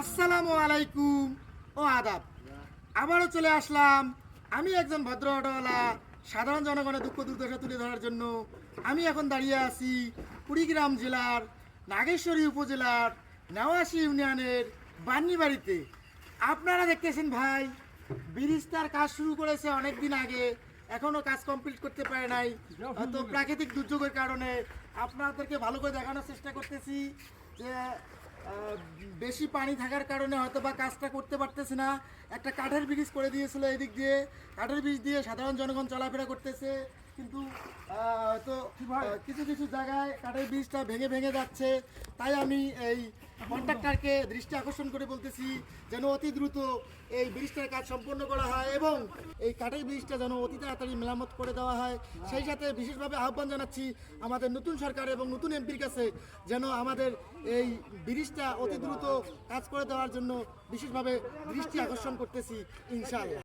আসসালামু আলাইকুম ও আদাব। আবারও চলে আসলাম আমি একজন ভদ্র অটোওয়ালা সাধারণ জনগণের দুঃখ দুর্দশা তুলে ধরার জন্য। আমি এখন দাঁড়িয়ে আছি কুড়িগ্রাম জেলার নাগেশ্বরী উপজেলার নেওয়াশী ইউনিয়নের বান্নিবাড়িতে। আপনারা দেখতেছেন ভাই, ব্রিজটার কাজ শুরু করেছে অনেক দিন আগে, এখনও কাজ কমপ্লিট করতে পারে নাই। হয়তো প্রাকৃতিক দুর্যোগের কারণে আপনাদেরকে ভালো করে দেখানোর চেষ্টা করতেছি যে বেশি পানি থাকার কারণে হয়তো বা কাজটা করতে পারতেছে না। একটা কাঠের ব্রিজ করে দিয়েছিল এদিক দিয়ে, কাঠের ব্রিজ দিয়ে সাধারণ জনগণ চলাফেরা করতেছে, কিন্তু হয়তো কিছু কিছু জায়গায় কাঠের ব্রিজটা ভেঙে ভেঙে যাচ্ছে। তাই আমি এই কন্ট্রাক্টরকে দৃষ্টি আকর্ষণ করে বলতেছি যেন অতি দ্রুত এই ব্রিজটার কাজ সম্পন্ন করা হয় এবং এই কাঠের ব্রিজটা যেন অতি তাড়াতাড়ি মেরামত করে দেওয়া হয়। সেই সাথে বিশেষভাবে আহ্বান জানাচ্ছি আমাদের নতুন সরকার এবং নতুন এমপির কাছে যেন আমাদের এই ব্রিজটা অতি দ্রুত কাজ করে দেওয়ার জন্য বিশেষভাবে দৃষ্টি আকর্ষণ করতেছি ইনশাআল্লাহ।